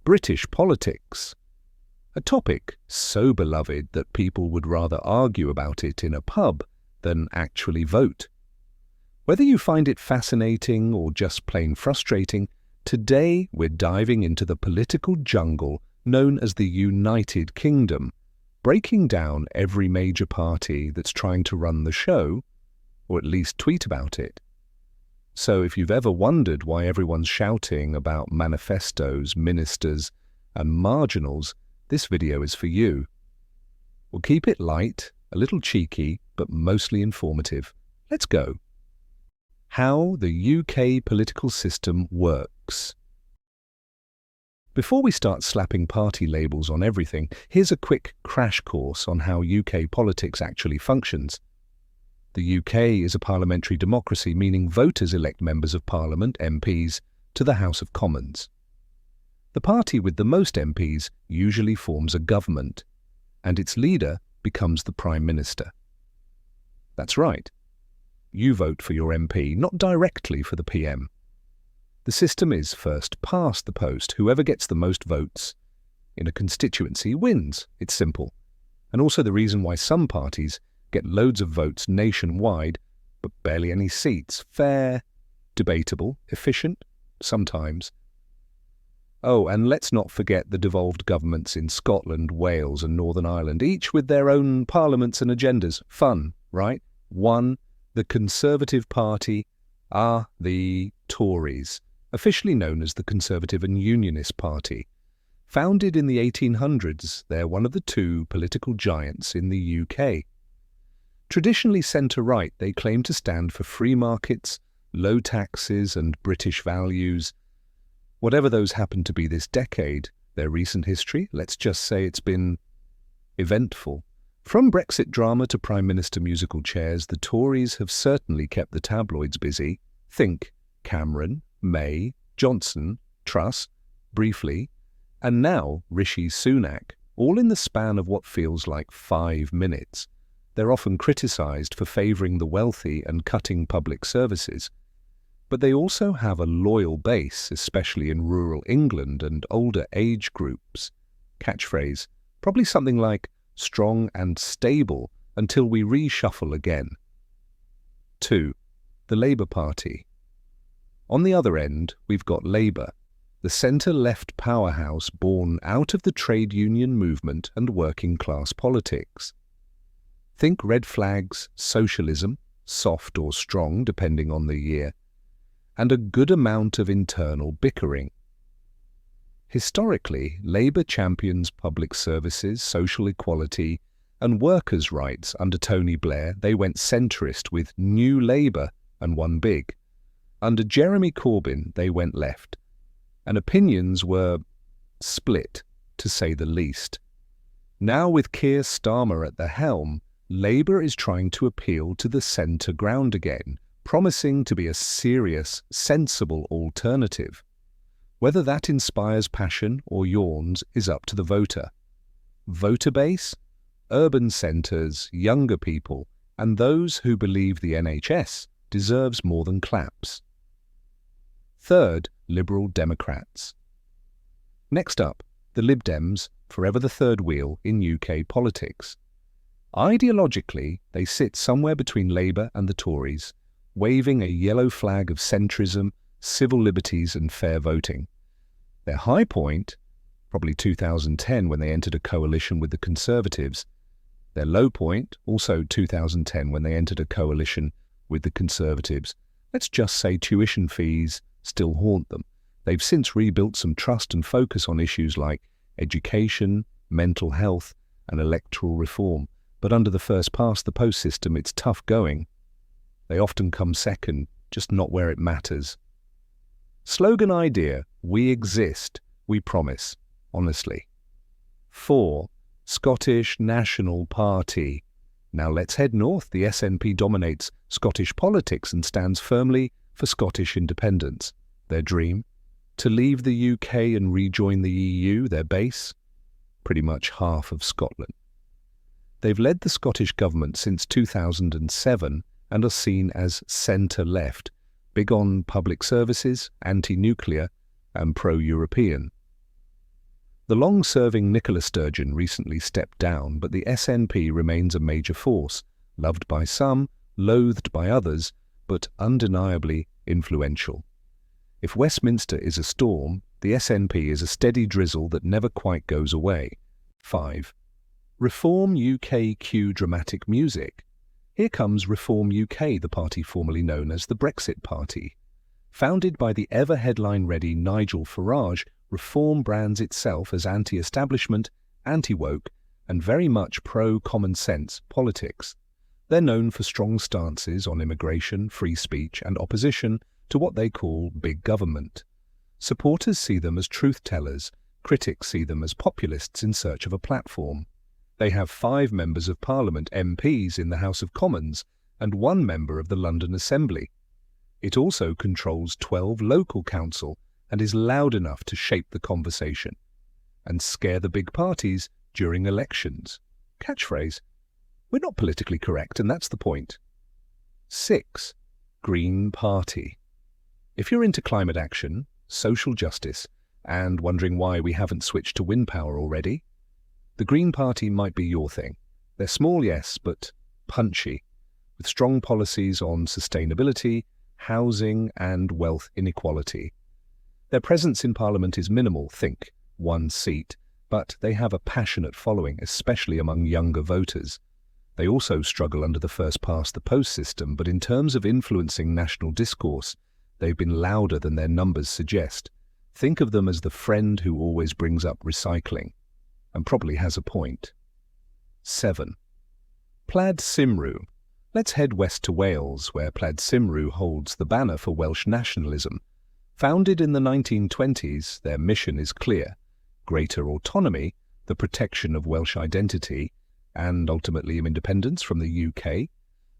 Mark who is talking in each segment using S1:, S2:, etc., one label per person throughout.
S1: British politics. A topic so beloved that people would rather argue about it in a pub than actually vote. Whether you find it fascinating or just plain frustrating, today we're diving into the political jungle known as the United Kingdom, breaking down every major party that's trying to run the show, or at least tweet about it. So if you've ever wondered why everyone's shouting about manifestos, ministers, and marginals, this video is for you. We'll keep it light, a little cheeky, but mostly informative. Let's go. How the UK political system works. Before we start slapping party labels on everything, here's a quick crash course on how UK politics actually functions. The UK is a parliamentary democracy, meaning voters elect members of Parliament, MPs, to the House of Commons. The party with the most MPs usually forms a government, and its leader becomes the Prime Minister. That's right. You vote for your MP, not directly for the PM. The system is first past the post. Whoever gets the most votes in a constituency wins. It's simple. And also the reason why some parties get loads of votes nationwide, but barely any seats. Fair, debatable, efficient, sometimes. Oh, and let's not forget the devolved governments in Scotland, Wales and Northern Ireland, each with their own parliaments and agendas. Fun, right? One, the Conservative Party are the Tories, officially known as the Conservative and Unionist Party. Founded in the 1800s, they're one of the two political giants in the UK. Traditionally centre-right, they claim to stand for free markets, low taxes and British values. Whatever those happen to be this decade, their recent history, let's just say it's been eventful. From Brexit drama to Prime Minister musical chairs, the Tories have certainly kept the tabloids busy. Think Cameron, May, Johnson, Truss, briefly, and now Rishi Sunak, all in the span of what feels like 5 minutes. They're often criticised for favouring the wealthy and cutting public services. But they also have a loyal base, especially in rural England and older age groups. Catchphrase, probably something like strong and stable until we reshuffle again. 2. The Labour Party. On the other end, we've got Labour, the centre-left powerhouse born out of the trade union movement and working-class politics. Think red flags, socialism, soft or strong depending on the year, and a good amount of internal bickering. Historically, Labour champions public services, social equality, and workers' rights. Under Tony Blair, they went centrist with New Labour and won big. Under Jeremy Corbyn, they went left, and opinions were split, to say the least. Now with Keir Starmer at the helm, Labour is trying to appeal to the centre ground again, promising to be a serious, sensible alternative. Whether that inspires passion or yawns is up to the voter. Voter base? Urban centres, younger people, and those who believe the NHS deserves more than claps. Third, Liberal Democrats. Next up, the Lib Dems, forever the third wheel in UK politics. Ideologically, they sit somewhere between Labour and the Tories, waving a yellow flag of centrism, civil liberties and fair voting. Their high point, probably 2010 when they entered a coalition with the Conservatives. Their low point, also 2010 when they entered a coalition with the Conservatives. Let's just say tuition fees still haunt them. They've since rebuilt some trust and focus on issues like education, mental health and electoral reform. But under the first-past-the-post system, it's tough going. They often come second, just not where it matters. Slogan idea, we exist, we promise, honestly. 4. Scottish National Party. Now let's head north. The SNP dominates Scottish politics and stands firmly for Scottish independence. Their dream? To leave the UK and rejoin the EU, their base? Pretty much half of Scotland. They've led the Scottish government since 2007 and are seen as centre-left, big on public services, anti-nuclear and pro-European. The long-serving Nicola Sturgeon recently stepped down, but the SNP remains a major force, loved by some, loathed by others, but undeniably influential. If Westminster is a storm, the SNP is a steady drizzle that never quite goes away. 5. Reform UK cue dramatic music. Here comes Reform UK, the party formerly known as the Brexit Party. Founded by the ever-headline-ready Nigel Farage, Reform brands itself as anti-establishment, anti-woke, and very much pro-common-sense politics. They're known for strong stances on immigration, free speech, and opposition to what they call big government. Supporters see them as truth-tellers, critics see them as populists in search of a platform. They have 5 members of Parliament, MPs, in the House of Commons, and 1 member of the London Assembly. It also controls 12 local council and is loud enough to shape the conversation and scare the big parties during elections. Catchphrase: we're not politically correct, and that's the point. 6. Green Party. If you're into climate action, social justice, and wondering why we haven't switched to wind power already, the Green Party might be your thing. They're small, yes, but punchy, with strong policies on sustainability, housing, and wealth inequality. Their presence in Parliament is minimal, think 1 seat, but they have a passionate following, especially among younger voters. They also struggle under the first-past-the-post system, but in terms of influencing national discourse, they've been louder than their numbers suggest. Think of them as the friend who always brings up recycling, and probably has a point. 7. Plaid Cymru. Let's head west to Wales, where Plaid Cymru holds the banner for Welsh nationalism. Founded in the 1920s, their mission is clear: greater autonomy, the protection of Welsh identity, and ultimately independence from the UK.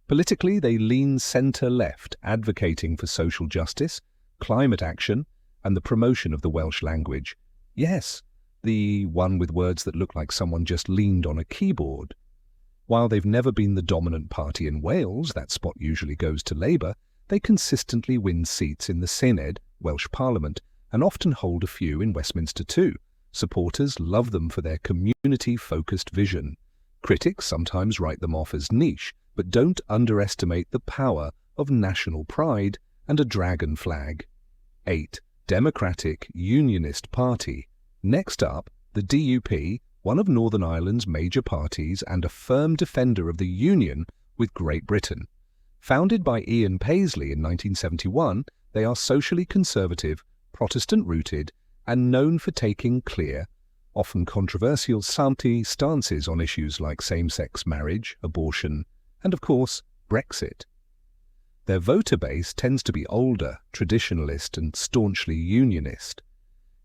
S1: Politically, they lean centre-left, advocating for social justice, climate action, and the promotion of the Welsh language. Yes, the one with words that look like someone just leaned on a keyboard. While they've never been the dominant party in Wales, that spot usually goes to Labour, they consistently win seats in the Senedd, Welsh Parliament, and often hold a few in Westminster too. Supporters love them for their community-focused vision. Critics sometimes write them off as niche, but don't underestimate the power of national pride and a dragon flag. 8. Democratic Unionist Party. Next up, the DUP, one of Northern Ireland's major parties and a firm defender of the union with Great Britain. Founded by Ian Paisley in 1971, they are socially conservative, Protestant-rooted, and known for taking clear, often controversial stances on issues like same-sex marriage, abortion, and of course, Brexit. Their voter base tends to be older, traditionalist, and staunchly unionist.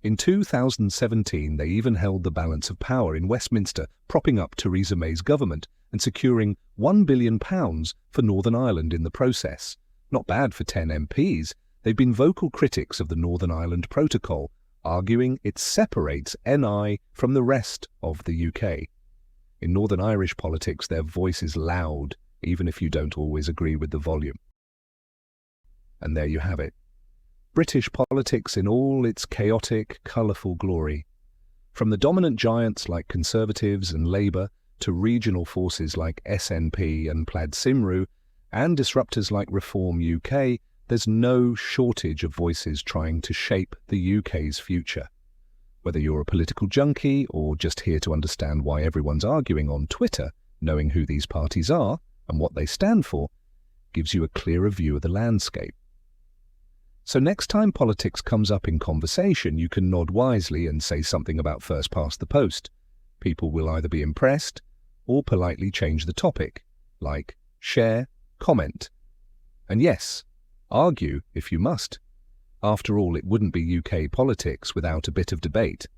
S1: In 2017, they even held the balance of power in Westminster, propping up Theresa May's government and securing £1 billion for Northern Ireland in the process. Not bad for 10 MPs. They've been vocal critics of the Northern Ireland Protocol, arguing it separates NI from the rest of the UK. In Northern Irish politics, their voice is loud, even if you don't always agree with the volume. And there you have it. British politics in all its chaotic, colourful glory. From the dominant giants like Conservatives and Labour to regional forces like SNP and Plaid Cymru and disruptors like Reform UK, there's no shortage of voices trying to shape the UK's future. Whether you're a political junkie or just here to understand why everyone's arguing on Twitter, knowing who these parties are and what they stand for gives you a clearer view of the landscape. So next time politics comes up in conversation, you can nod wisely and say something about first past the post. People will either be impressed or politely change the topic, like, share, comment. And yes, argue if you must. After all, it wouldn't be UK politics without a bit of debate.